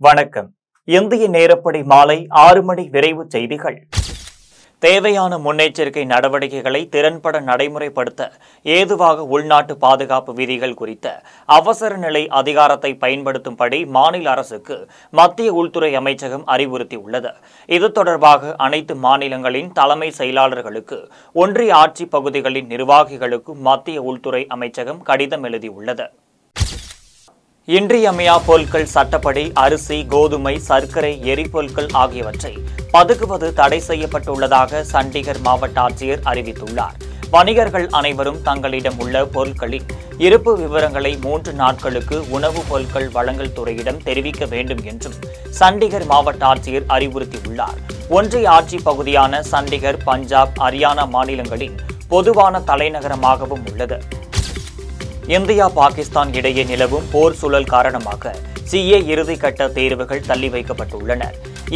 வணக்கம். இந்திய நேரப்படி மாலை 6 மணி விரைவு செய்திகள். தேவையான முன்னெச்சரிக்கை நடவடிக்கைகளை திறன்பட நடைமுறைப்படுத்த ஏதுவாக உள்நாட்டு பாதுகாப்பு விதிகள் குறித்த அவசர நிலை அதிகாரத்தை பயன்படுத்தும்படி மாநில அரசுக்கு மத்திய உள்துறை அமைச்சகம் அறிவுறுத்தியுள்ளது. இது தொடர்பாக அனைத்து மாநிலங்களின் தலைமை செயலாளர்களுக்கு, ஒன்றிய ஆட்சி பகுதிகளின் நிர்வாகிகளுக்கு மத்திய உள்துறை அமைச்சகம் கடிதம் எழுதியுள்ளது. இன்றியமையா பொருட்கள் சட்டப்படி அரிசி, கோதுமை, சர்க்கரை, எரிபொருட்கள் ஆகியவற்றை பதுக்குவது தடை செய்யப்பட்டுள்ளதாக சண்டிகர் மாவட்ட ஆட்சியர் அறிவித்துள்ளார். வணிகர்கள் அனைவரும் தங்களிடம் உள்ள பொருட்களின் இருப்பு விவரங்களை 3 நாட்களுக்கு உணவுப் பொருட்கள் வழங்கல் துறையிடம் தெரிவிக்க வேண்டும் என்றும் சண்டிகர் மாவட்ட ஆட்சியர் அறிவுறுத்தியுள்ளார். ஒன்றிய ஆட்சி பகுதியான சண்டிகர், பஞ்சாப், ஹரியானா மாநிலங்களின் பொதுவான தலைநகரமாகவும் உள்ளது. இந்தியா, பாகிஸ்தான் இடையே நிலவும் போர் சூழல் காரணமாக CA இறுதிக்கட்ட தேர்வுகள் தள்ளி வைக்கப்பட்டுள்ளன.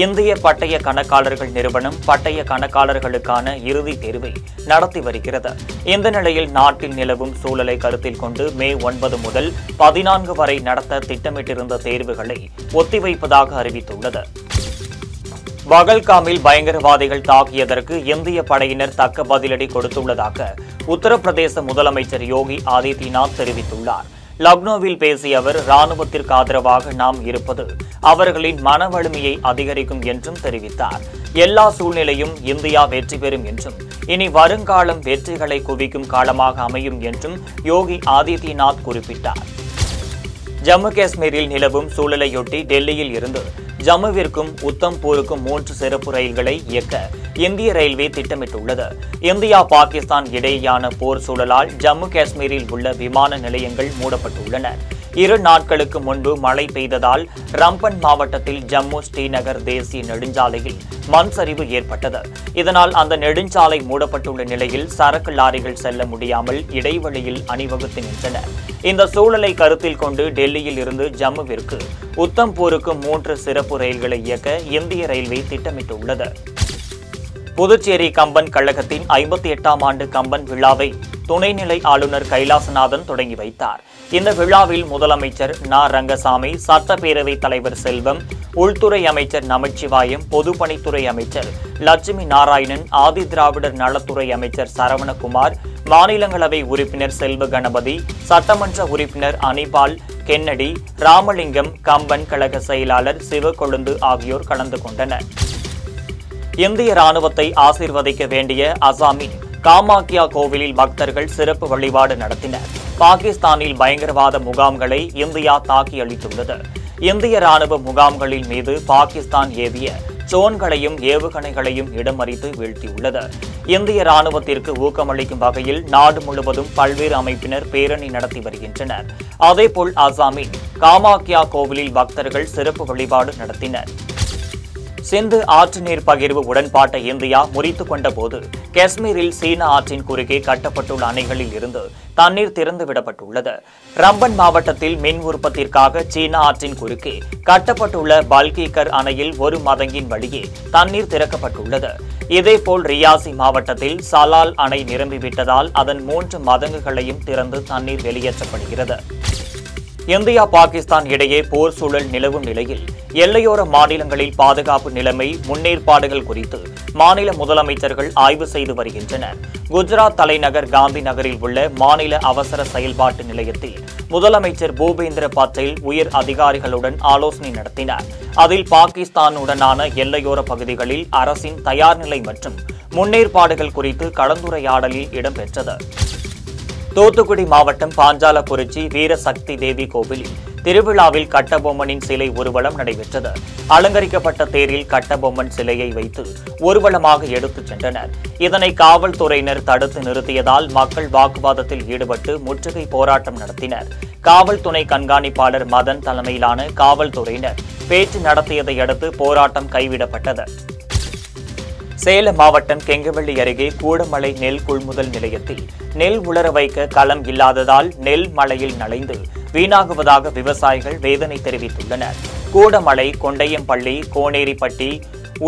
இந்திய பட்டய கணக்காளர்கள் நிறுவனம் பட்டய கணக்காளர்களுக்கான இறுதித் தேர்வை நடத்தி வருகிறது. இந்த நிலையில் நாட்டில் நிலவும் சூழலை கருத்தில் கொண்டு மே 9 முதல் 14 வரை நடத்த திட்டமிட்டிருந்த தேர்வுகளை ஒத்திவைப்பதாக அறிவித்துள்ளது. பகல்காமில் பயங்கரவாதிகள் தாக்கியதற்கு இந்திய படையினர் தக்க பதிலடி கொடுத்துள்ளதாக உத்தரப்பிரதேச முதலமைச்சர் யோகி ஆதித்யநாத் தெரிவித்துள்ளார். லக்னோவில் பேசிய அவர், ராணுவத்திற்கு ஆதரவாக நாம் இருப்பது அவர்களின் மன வலிமையை அதிகரிக்கும் என்றும் தெரிவித்தார். எல்லா சூழ்நிலையும் இந்தியா வெற்றி பெறும் என்றும், இனி வருங்காலம் வெற்றிகளை குவிக்கும் காலமாக அமையும் என்றும் யோகி ஆதித்யநாத் குறிப்பிட்டார். ஜம்மு காஷ்மீரில் நிலவும் சூழலையொட்டி டெல்லியில் இருந்து ஜம்முவிற்கும் உத்தம்பூருக்கும் 3 சிறப்பு ரயில்களை இயக்க இந்திய ரயில்வே திட்டமிட்டுள்ளது. இந்தியா, பாகிஸ்தான் இடையேயான போர் சூழலால் ஜம்மு காஷ்மீரில் உள்ள விமான நிலையங்கள் மூடப்பட்டுள்ளன. 2 நாட்களுக்கு முன்பு மழை பெய்ததால் ரம்பன் மாவட்டத்தில் ஜம்மு ஸ்ரீநகர் தேசிய நெடுஞ்சாலையில் மண் சரிவு ஏற்பட்டது. இதனால் அந்த நெடுஞ்சாலை மூடப்பட்டுள்ள நிலையில் சரக்கு லாரிகள் செல்ல முடியாமல் இடைவெளியில் அணிவகுத்து நின்றன. இந்த சூழலை கருத்தில் கொண்டு டெல்லியில் இருந்து ஜம்முவிற்கு உத்தம்பூருக்கு 3 சிறப்பு ரயில்களை இயக்க இந்திய ரயில்வே திட்டமிட்டுள்ளது. புதுச்சேரி கம்பன் கழகத்தின் 58ஆம் ஆண்டு கம்பன் விழாவை துணைநிலை ஆளுநர் கைலாசநாதன் தொடங்கி வைத்தார். இந்த விழாவில் முதலமைச்சர் ந. ரங்கசாமி, சட்டப்பேரவைத் தலைவர் செல்வம், உள்துறை அமைச்சர் நமச்சிவாயம், பொதுப்பணித்துறை அமைச்சர் லட்சுமி நாராயணன், ஆதி திராவிடர் நலத்துறை அமைச்சர் சரவணகுமார், மாநிலங்களவை உறுப்பினர் செல்வ கணபதி, சட்டமன்ற உறுப்பினர் அனிபால் கென்னடி, ராமலிங்கம், கம்பன் கழக செயலாளர் சிவக்கொழுந்து ஆகியோர் கலந்து கொண்டனர். இந்திய ராணுவத்தை ஆசீர்வதிக்க வேண்டிய அசாமின் காமாக்கியா கோவிலில் பக்தர்கள் சிறப்பு வழிபாடு நடத்தினர். பாகிஸ்தானில் பயங்கரவாத முகாம்களை இந்தியா தாக்கி அளித்துள்ளது. இந்திய ராணுவ முகாம்களின் மீது பாகிஸ்தான் ஏவிய ட்ரோன்களையும் ஏவுகணைகளையும் இடமறித்து வீழ்த்தியுள்ளது. இந்திய ராணுவத்திற்கு ஊக்கமளிக்கும் வகையில் நாடு முழுவதும் பல்வேறு அமைப்பினர் பேரணி நடத்தி வருகின்றனர். அதேபோல் அசாமின் காமாக்கியா கோவிலில் பக்தர்கள் சிறப்பு வழிபாடு நடத்தினர். சிந்து ஆற்று நீர் பகிர்வு உடன்பாட்டை இந்தியா முறித்துக் கொண்ட போது காஷ்மீரில் சீன ஆற்றின் குறுக்கே கட்டப்பட்டுள்ள அணைகளில் இருந்து தண்ணீர் திறந்துவிடப்பட்டுள்ளது. ரம்பன் மாவட்டத்தில் மின் உற்பத்திற்காக சீன ஆற்றின் குறுக்கே கட்டப்பட்டுள்ள பல்கீகர் அணையில் ஒரு மதங்கின் வழியே தண்ணீர் திறக்கப்பட்டுள்ளது. இதேபோல் ரியாசி மாவட்டத்தில் சலால் அணை நிரம்பிவிட்டதால் அதன் 3 மதங்குகளையும் திறந்து தண்ணீர் வெளியேற்றப்படுகிறது. இந்தியா, பாகிஸ்தான் இடையே போர் சூழல் நிலவும் நிலையில் எல்லையோர மாநிலங்களில் பாதுகாப்பு நிலைமை, முன்னேற்பாடுகள் குறித்து மாநில முதலமைச்சர்கள் ஆய்வு செய்து வருகின்றனர். குஜராத் தலைநகர் காந்தி நகரில் உள்ள மாநில அவசர செயல்பாட்டு நிலையத்தில் முதலமைச்சர் பூபேந்திர பட்டேல் உயர் அதிகாரிகளுடன் ஆலோசனை நடத்தினார். அதில் பாகிஸ்தானுடனான எல்லையோர பகுதிகளில் அரசின் தயார்நிலை மற்றும் முன்னேற்பாடுகள் குறித்து கலந்துரையாடலில் இடம்பெற்றது. தூத்துக்குடி மாவட்டம் பாஞ்சாலக்குறிச்சி வீரசக்தி தேவி கோவிலில் திருவிழாவில் கட்டபொம்மனின் சிலை ஊர்வலம் நடைபெற்றது. அலங்கரிக்கப்பட்ட தேரில் கட்டபொம்மன் சிலையை வைத்து ஊர்வலமாக எடுத்துச் சென்றனர். இதனை காவல்துறையினர் தடுத்து நிறுத்தியதால் மக்கள் வாக்குவாதத்தில் ஈடுபட்டு முற்றுகை போராட்டம் நடத்தினர். காவல் துணை கண்காணிப்பாளர் மதன் தலைமையிலான காவல்துறையினர் பேச்சு நடத்தியதை அடுத்து போராட்டம் கைவிடப்பட்டது. சேலம் மாவட்டம் கெங்கவள்ளி அருகே கூடமலை நெல் கொள்முதல் நிலையத்தில் நெல் உலர வைக்க களம் இல்லாததால் நெல் மழையில் நனைந்து வீணாகுவதாக விவசாயிகள் வேதனை தெரிவித்துள்ளனர். கூடமலை, கொண்டையம்பள்ளி, கோனேரிப்பட்டி,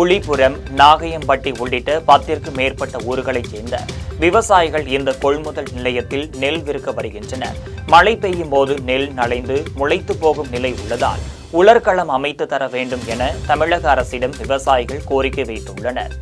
உளிபுரம், நாகையம்பட்டி உள்ளிட்ட 10க்கும் மேற்பட்ட ஊர்களைச் சேர்ந்த விவசாயிகள் இந்த கொள்முதல் நிலையத்தில் நெல் விற்க வருகின்றனர். மழை பெய்யும் போது நெல் நனைந்து முளைத்து போகும் நிலை உள்ளதால் உலர்களம் அமைத்து தர வேண்டும் என தமிழக அரசிடம் விவசாயிகள் கோரிக்கை வைத்துள்ளனர்.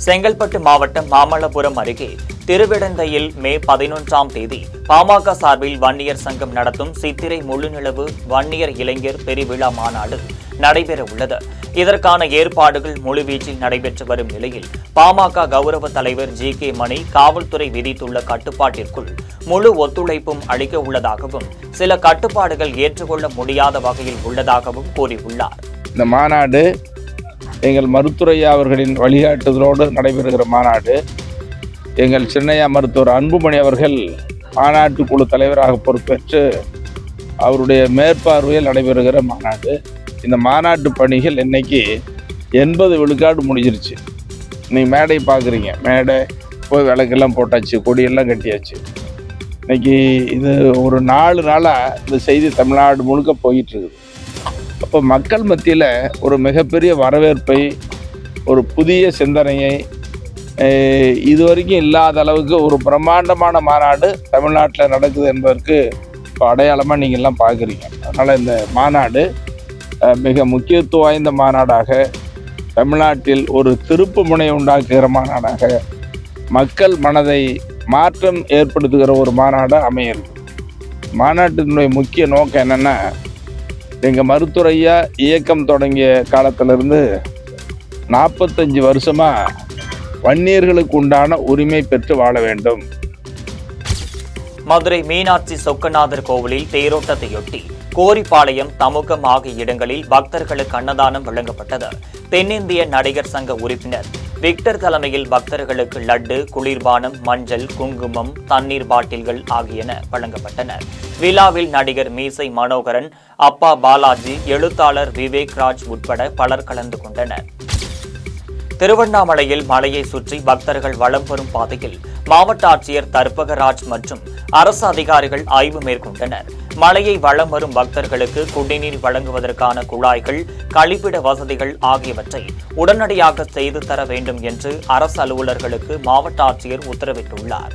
செங்கல்பட்டு மாவட்டம் மாமல்லபுரம் அருகே திருவிடந்தையில் மே 11ஆம் தேதி பாமக சார்பில் வன்னியர் சங்கம் நடத்தும் சித்திரை முழுநிலவு வன்னியர் இளைஞர் பெருவிழா மாநாடு நடைபெற உள்ளது. இதற்கான ஏற்பாடுகள் முழுவீச்சில் நடைபெற்று வரும் நிலையில் பாமக கௌரவ தலைவர் ஜி.கே. மணி காவல்துறை விதித்துள்ள கட்டுப்பாட்டிற்குள் முழு ஒத்துழைப்பும் அளிக்க உள்ளதாகவும் சில கட்டுப்பாடுகள் ஏற்றுக்கொள்ள முடியாத வகையில் உள்ளதாகவும் கூறியுள்ளார். இந்த மாநாடு எங்கள் மருத்துவரையா அவர்களின் வழிகாட்டுதலோடு நடைபெறுகிற மாநாடு. எங்கள் சின்னையா மருத்துவர் அன்புமணி அவர்கள் மாநாட்டு குழு தலைவராக பொறுப்பேற்று அவருடைய மேற்பார்வையில் நடைபெறுகிற மாநாடு. இந்த மாநாட்டு பணிகள் இன்னைக்கு 80 விழுக்காடு முடிஞ்சிருச்சு. இன்னைக்கு மேடை பார்க்குறீங்க, மேடை போய் விளக்கெல்லாம் போட்டாச்சு, கொடியெல்லாம் கட்டியாச்சு. இன்னைக்கு இது ஒரு 4 நாளாக இந்த செய்தி தமிழ்நாடு முழுக்க போயிட்டு இருக்குது. அப்போ மக்கள் மத்தியில் ஒரு மிகப்பெரிய வரவேற்பை, ஒரு புதிய சிந்தனையை, இதுவரைக்கும் இல்லாத அளவுக்கு ஒரு பிரம்மாண்டமான மாநாடு தமிழ்நாட்டில் நடக்குது என்பதற்கு இப்போ அடையாளமாக நீங்கள்லாம் பார்க்குறீங்க. அதனால் இந்த மாநாடு மிக முக்கியத்துவம் வாய்ந்த மாநாடாக, தமிழ்நாட்டில் ஒரு திருப்பு முனை உண்டாக்குகிற மாநாடாக, மக்கள் மனதை மாற்றம் ஏற்படுத்துகிற ஒரு மாநாடாக அமையிருக்கு. மாநாட்டினுடைய முக்கிய நோக்கம் என்னென்னா, எங்கள் மருத்துவரையா இயக்கம் தொடங்கிய காலத்திலிருந்து 45 வருஷமாக வன்னியர்களுக்கு உண்டான உரிமை பெற்று வாழ வேண்டும். மதுரை மீனாட்சி சொக்கநாதர் கோவிலில் தேரோட்டத்தையொட்டி கோரிப்பாளையம், தமுகம் ஆகிய இடங்களில் பக்தர்களுக்கு அன்னதானம் வழங்கப்பட்டது. தென்னிந்திய நடிகர் சங்க உறுப்பினர் விக்டர் தலைமையில் பக்தர்களுக்கு லட்டு, குளிர்பானம், மஞ்சள், குங்குமம், தண்ணீர் பாட்டில்கள் ஆகியன வழங்கப்பட்டன. விழாவில் நடிகர் மீசை மனோகரன், அப்பா பாலாஜி, எழுத்தாளர் விவேக் ராஜ் உட்பட பலர் கலந்து கொண்டனர். திருவண்ணாமலையில் மலையை சுற்றி பக்தர்கள் வலம் பெறும் பாதையில் மாவட்ட ஆட்சியர் தர்பகராஜ் மற்றும் அரசு அதிகாரிகள் ஆய்வு மேற்கொண்டனர். மலையை வலம் வரும் பக்தர்களுக்கு குடிநீர் வழங்குவதற்கான குழாய்கள், கழிப்பிட வசதிகள் ஆகியவற்றை உடனடியாக செய்து தர வேண்டும் என்று அரசு அலுவலர்களுக்கு மாவட்ட ஆட்சியர் உத்தரவிட்டுள்ளார்.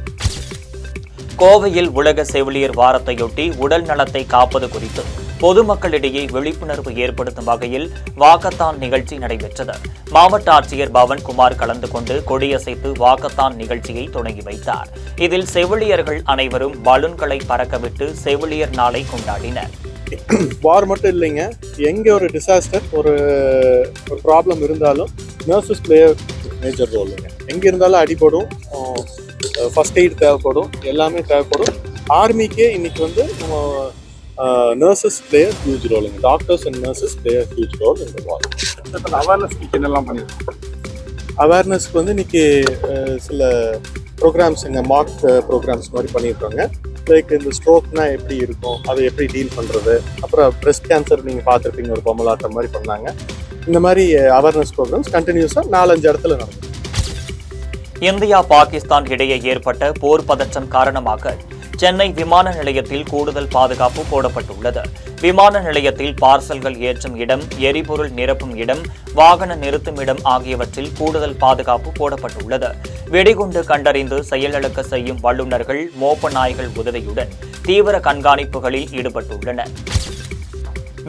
கோவையில் உலக செவிலியர் வாரத்தையொட்டி உடல் நலத்தை காப்பது குறித்து பொதுமக்களிடையே விழிப்புணர்வு ஏற்படுத்தும் வகையில் வாக்கத்தான் நிகழ்ச்சி நடைபெற்றது. மாவட்ட ஆட்சியர் பவன்குமார் கலந்து கொண்டு கொடியசைத்து வாக்கத்தான் நிகழ்ச்சியை தொடங்கி வைத்தார். இதில் செவிலியர்கள் அனைவரும் பலூன்களை பறக்கவிட்டு செவிலியர் நாளை கொண்டாடினர். வார் மட்டும் இல்லைங்க, எங்கே ஒரு டிசாஸ்டர், ஒரு ப்ராப்ளம் இருந்தாலும் நர்சஸ் பிளே மேஜர் ரோலுங்க. எங்கே இருந்தாலும் அடிபடும், ஃபர்ஸ்ட் எய்ட் தேவைப்படும், எல்லாமே தேவைப்படும். ஆர்மிக்கே இன்னைக்கு வந்து நர்சஸ் பிளே ஹியூஜ் ரோலுங்க. Doctors and nurses play huge role இந்த வார். அவேர்னஸ்க்கு என்னெல்லாம் பண்ணியிருக்கோம்? அவேர்னஸ்க்கு வந்து இன்னைக்கு சில ப்ரோக்ராம்ஸுங்க, மார்க் ப்ரோக்ராம்ஸ் மாதிரி பண்ணியிருக்காங்க. லைக் இந்த ஸ்ட்ரோக்னா எப்படி இருக்கும், அதை எப்படி டீல் பண்ணுறது, அப்புறம் பிரெஸ்ட் கேன்சர் நீங்கள் பார்த்துருப்பீங்க, ஒரு பொம்மலாட்டம் மாதிரி பண்ணாங்க. இந்த மாதிரி அவேர்னஸ் ப்ரோக்ராம்ஸ் கண்டினியூஸாக 4-5 இடத்துல நடக்கும். இந்தியா பாகிஸ்தான் இடையே ஏற்பட்ட போர் பதற்றம் காரணமாக சென்னை விமான நிலையத்தில் கூடுதல் பாதுகாப்பு போடப்பட்டுள்ளது. விமான நிலையத்தில் பார்சல்கள் ஏற்றும் இடம், எரிபொருள் நிரப்பும் இடம், வாகன நிறுத்தும் இடம் ஆகியவற்றில் கூடுதல் பாதுகாப்பு போடப்பட்டுள்ளது. வெடிகுண்டு கண்டறிந்து செயலிழக்க செய்யும் வல்லுநர்கள், மோப்ப நாய்கள் உதவியுடன் தீவிர கண்காணிப்புகளில் ஈடுபட்டுள்ளனர்.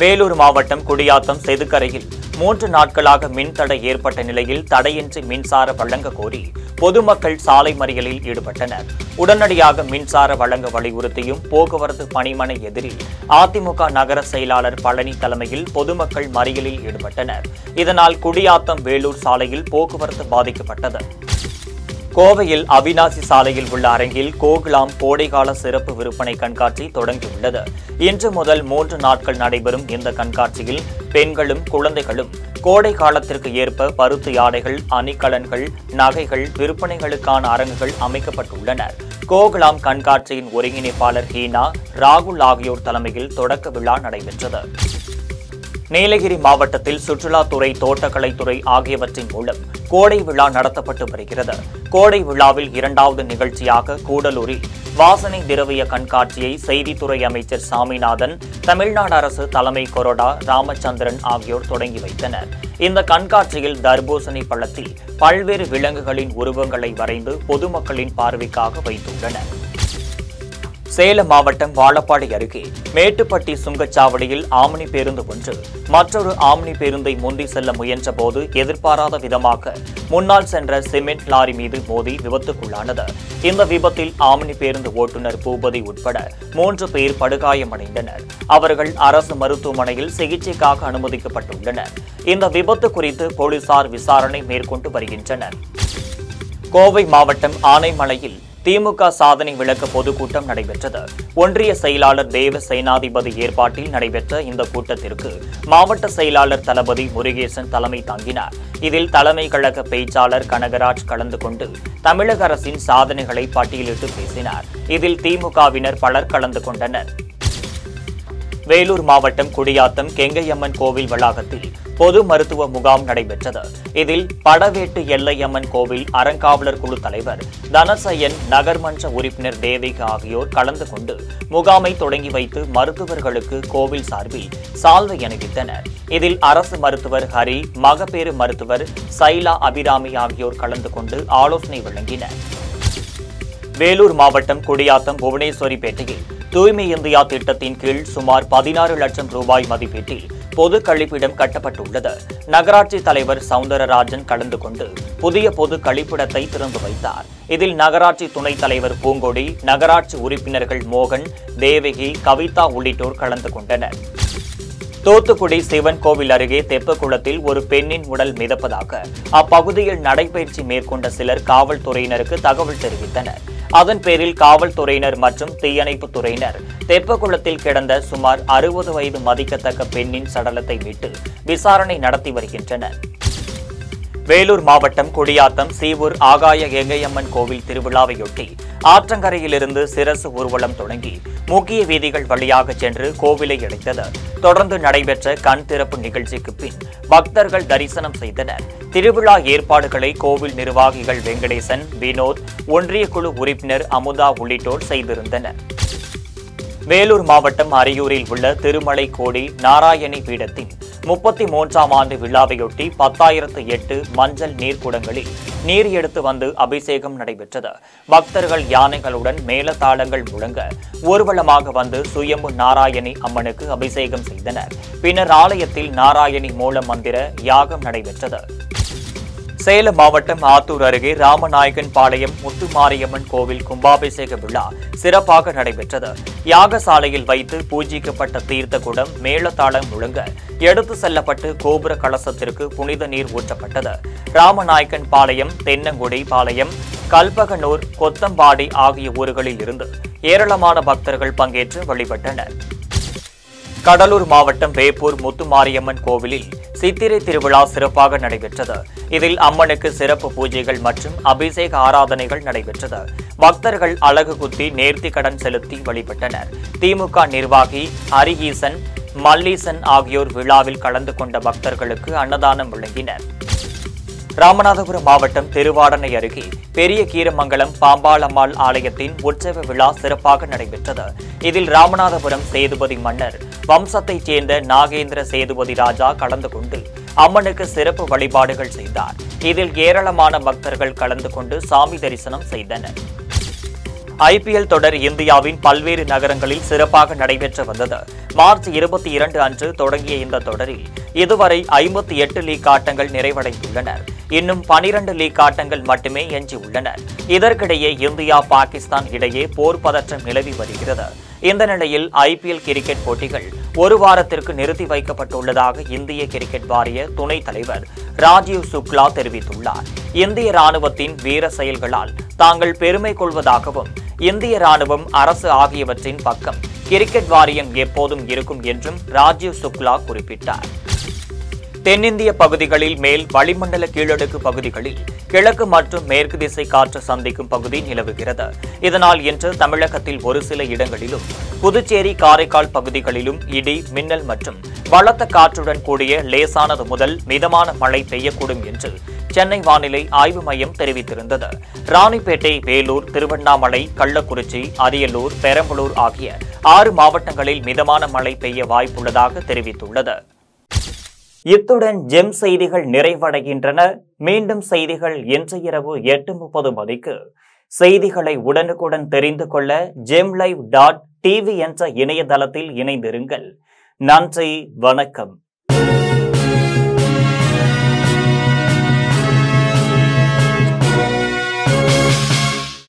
வேலூர் மாவட்டம் குடியாத்தம் செதுக்கரையில் 3 நாட்களாக மின்தடை ஏற்பட்ட நிலையில் தடையின்றி மின்சார வழங்க கோரி பொதுமக்கள் சாலை மறியலில் ஈடுபட்டனர். உடனடியாக மின்சார வழங்க வலியுறுத்தியும் போக்குவரத்து பணிமனை எதிரில் அதிமுக நகர செயலாளர் பழனி தலைமையில் பொதுமக்கள் மறியலில் ஈடுபட்டனர். இதனால் குடியாத்தம் வேலூர் சாலையில் போக்குவரத்து பாதிக்கப்பட்டது. கோவையில் அவிநாசி சாலையில் உள்ள அரங்கில் கோகுலாம் கோடைகால சிறப்பு விற்பனை கண்காட்சி தொடங்கியுள்ளது. இன்று முதல் 3 நாட்கள் நடைபெறும் இந்த கண்காட்சியில் பெண்களும் குழந்தைகளும் கோடை காலத்திற்கு ஏற்ப பருத்தி ஆடைகள், அணிகலன்கள், நகைகள் விற்பனைகளுக்கான அரங்குகள் அமைக்கப்பட்டுள்ளன. கோகுலாம் கண்காட்சியின் ஒருங்கிணைப்பாளர் ஹீனா, ராகுல் ஆகியோர் தலைமையில் தொடக்க விழா நடைபெற்றது. நீலகிரி மாவட்டத்தில் சுற்றுலாத்துறை, தோட்டக்கலைத்துறை ஆகியவற்றின் மூலம் கோடை விழா நடத்தப்பட்டு வருகிறது. கோடை விழாவில் 2வது நிகழ்ச்சியாக கூடலூரில் வாசனை திரவிய கண்காட்சியை செய்தித்துறை அமைச்சர் சாமிநாதன், தமிழ்நாடு அரசு தலைமை கொறடா ராமச்சந்திரன் ஆகியோர் தொடங்கி வைத்தனர். இந்த கண்காட்சியில் தர்பூசணி பழத்தில் பல்வேறு விலங்குகளின் உருவங்களை வரைந்து பொதுமக்களின் பார்வைக்காக வைத்துள்ளனர். சேலம் மாவட்டம் வாழப்பாடி அருகே மேட்டுப்பட்டி சுங்கச்சாவடியில் ஆம்னி பேருந்து ஒன்று மற்றொரு ஆம்னி பேருந்தை முந்தி செல்ல முயன்றபோது எதிர்பாராத விதமாக முன்னால் சென்ற சிமெண்ட் லாரி மீது மோதி விபத்துக்குள்ளானது. இந்த விபத்தில் ஆம்னி பேருந்து ஓட்டுநர் பூபதி உட்பட 3 பேர் படுகாயமடைந்தனர். அவர்கள் அரசு மருத்துவமனையில் சிகிச்சைக்காக அனுமதிக்கப்பட்டுள்ளனர். இந்த விபத்து குறித்து போலீசார் விசாரணை மேற்கொண்டு வருகின்றனர். கோவை மாவட்டம் ஆனைமலையில் திமுக சாதனை விளக்க பொதுக்கூட்டம் நடைபெற்றது. ஒன்றிய செயலாளர் தேவ சேனாதிபதி ஏற்பாட்டில் நடைபெற்ற இந்த கூட்டத்திற்கு மாவட்ட செயலாளர் தளபதி முருகேசன் தலைமை தாங்கினார். இதில் தலைமை கழக பேச்சாளர் கனகராஜ் கலந்து கொண்டு தமிழக அரசின் சாதனைகளை பட்டியலிட்டு பேசினார். இதில் திமுகவினர் பலர் கலந்து கொண்டனர். வேலூர் மாவட்டம் குடியாத்தம் கெங்கையம்மன் கோவில் வளாகத்தில் பொது மருத்துவ முகாம் நடைபெற்றது. இதில் படவேட்டு எல்லையம்மன் கோவில் அறங்காவலர் குழு தலைவர் தனசயன், நகர்மன்ற உறுப்பினர் தேவிகா ஆகியோர் கலந்து கொண்டு முகாமை தொடங்கி வைத்து மருத்துவர்களுக்கு கோவில் சார்பில் சால்வை அணிவித்தனர். இதில் அரசு மருத்துவர் ஹரி, மகப்பேறு மருத்துவர் சைலா அபிராமி ஆகியோர் கலந்து கொண்டு ஆலோசனை வழங்கினர். வேலூர் மாவட்டம் குடியாத்தம் புவனேஸ்வரிப்பேட்டையில் தூய்மை இந்தியா திட்டத்தின் கீழ் சுமார் 16 லட்சம் ரூபாய் மதிப்பீட்டில் பொது கழிப்பிடம் கட்டப்பட்டுள்ளது. நகராட்சி தலைவர் சவுந்தரராஜன் கலந்து கொண்டு புதிய பொது கழிப்பிடத்தை திறந்து வைத்தார். இதில் நகராட்சி துணைத் தலைவர் பூங்கொடி, நகராட்சி உறுப்பினர்கள் மோகன், தேவகி, கவிதா உள்ளிட்டோர் கலந்து கொண்டனர். தூத்துக்குடி சிவன் கோவில் அருகே தெப்பக்குளத்தில் ஒரு பெண்ணின் உடல் மிதப்பதாக அப்பகுதியில் நடைபயிற்சி மேற்கொண்ட சிலர் காவல்துறையினருக்கு தகவல் தெரிவித்தனர். அதன் பேரில் காவல்துறையினர் மற்றும் தீயணைப்புத் துறையினர் தெப்பக்குளத்தில் கிடந்த சுமார் 60 வயது மதிக்கத்தக்க பெண்ணின் சடலத்தை மீட்டு விசாரணை நடத்தி வருகின்றனர். வேலூர் மாவட்டம் குடியாத்தம் சீவூர் ஆகாய கெங்கையம்மன் கோவில் திருவிழாவையொட்டி ஆற்றங்கரையிலிருந்து சிரசு ஊர்வலம் தொடங்கி முக்கிய வீதிகள் வழியாக சென்று கோவிலை அடைத்தது. தொடர்ந்து நடைபெற்ற கண் திறப்பு நிகழ்ச்சிக்கு பின் பக்தர்கள் தரிசனம் செய்தனர். திருவிழா ஏற்பாடுகளை கோவில் நிர்வாகிகள் வெங்கடேசன், வினோத், ஒன்றிய குழு உறுப்பினர் அமுதா உள்ளிட்டோர் செய்திருந்தனர். வேலூர் மாவட்டம் அரியூரில் உள்ள திருமலை கோடி நாராயணி பீடத்தின் 33ஆம் ஆண்டு விழாவையொட்டி 10,008 மஞ்சள் நீர்க்குடங்களில் நீர் எடுத்து வந்து அபிஷேகம் நடைபெற்றது. பக்தர்கள் யானைகளுடன் மேளதாளங்கள் முழங்க ஊர்வலமாக வந்து சுயம்பு நாராயணி அம்மனுக்கு அபிஷேகம் செய்தனர். பின்னர் ஆலயத்தில் நாராயணி மூல மந்திர யாகம் நடைபெற்றது. சேலம் மாவட்டம் ஆத்தூர் அருகே ராமநாயகன் பாளையம் முத்துமாரியம்மன் கோவில் கும்பாபிஷேக விழா சிறப்பாக நடைபெற்றது. யாகசாலையில் வைத்து பூஜிக்கப்பட்ட தீர்த்த குடம் மேளதாளம் முழங்க எடுத்து செல்லப்பட்டு கோபுர கலசத்திற்கு புனித நீர் ஊற்றப்பட்டது. ராமநாயக்கன் பாளையம், தென்னங்குடி பாளையம், கல்பகனூர், கொத்தம்பாடி ஆகிய ஊர்களில் இருந்து ஏராளமான பக்தர்கள் பங்கேற்று வழிபட்டனர். கடலூர் மாவட்டம் வேப்பூர் முத்துமாரியம்மன் கோவிலில் சித்திரை திருவிழா சிறப்பாக நடைபெற்றது. இதில் அம்மனுக்கு சிறப்பு பூஜைகள் மற்றும் அபிஷேக ஆராதனைகள் நடைபெற்றது. பக்தர்கள் அலகு குத்தி நேர்த்தி கடன் செலுத்தி வழிபட்டனர். திமுக நிர்வாகி ஹரிஈசன், மல்லீசன் ஆகியோர் விழாவில் கலந்து கொண்ட பக்தர்களுக்கு அன்னதானம் வழங்கினர். ராமநாதபுரம் மாவட்டம் திருவாடனை அருகே பெரிய கீரமங்கலம் பாம்பாளம்மாள் ஆலயத்தின் உற்சவ விழா சிறப்பாக நடைபெற்றது. இதில் ராமநாதபுரம் சேதுபதி மன்னர் வம்சத்தைச் சேர்ந்த நாகேந்திர சேதுபதி ராஜா கலந்து கொண்டு அம்மனுக்கு சிறப்பு வழிபாடுகள் செய்தார். இதில் ஏராளமான பக்தர்கள் கலந்து கொண்டு சாமி தரிசனம் செய்தனர். ஐபிஎல் தொடர் இந்தியாவின் பல்வேறு நகரங்களில் சிறப்பாக நடைபெற்று வந்தது. மார்ச் 22 அன்று தொடங்கிய இந்த தொடரில் இதுவரை 58 லீக் ஆட்டங்கள் நிறைவடைந்துள்ளன. இன்னும் 12 லீக் ஆட்டங்கள் மட்டுமே எஞ்சியுள்ளன. இதற்கிடையே இந்தியா பாகிஸ்தான் இடையே போர் பதற்றம் நிலவி வருகிறது. இந்த நிலையில் ஐபிஎல் கிரிக்கெட் போட்டிகள் ஒரு வாரத்திற்கு நிறுத்தி வைக்கப்பட்டுள்ளதாக இந்திய கிரிக்கெட் வாரிய துணைத் தலைவர் ராஜீவ் சுக்லா தெரிவித்துள்ளார். இந்திய ராணுவத்தின் வீர செயல்களால் தாங்கள் பெருமை கொள்வதாகவும் இந்திய ராணுவம், அரசு ஆகியவற்றின் பக்கம் கிரிக்கெட் வாரியம் எப்போதும் இருக்கும் என்றும் ராஜீவ் சுக்லா குறிப்பிட்டார். தென்னிந்திய பகுதிகளில் மேல் வளிமண்டல கீழடுக்கு பகுதிகளில் கிழக்கு மற்றும் மேற்கு திசை காற்று சந்திக்கும் பகுதி நிலவுகிறது. இதனால் இன்று தமிழகத்தில் ஒரு சில இடங்களிலும், புதுச்சேரி, காரைக்கால் பகுதிகளிலும் இடி, மின்னல் மற்றும் பலத்த காற்றுடன் கூடிய லேசானது முதல் மிதமான மழை பெய்யக்கூடும் என்று சென்னை வானிலை ஆய்வு மையம் தெரிவித்திருந்தது. ராணிப்பேட்டை, வேலூர், திருவண்ணாமலை, கள்ளக்குறிச்சி, அரியலூர், பெரம்பலூர் ஆகிய 6 மாவட்டங்களில் மிதமான மழை பெய்ய வாய்ப்புள்ளதாக தெரிவித்துள்ளது. இத்துடன் ஜெம் செய்திகள் நிறைவடைகின்றன. மீண்டும் செய்திகள் இன்று இரவு 8:30 மணிக்கு. செய்திகளை உடனுக்குடன் தெரிந்து கொள்ள gemlive.tv என்ற இணையதளத்தில் இணைந்திருங்கள். நன்றி, வணக்கம்.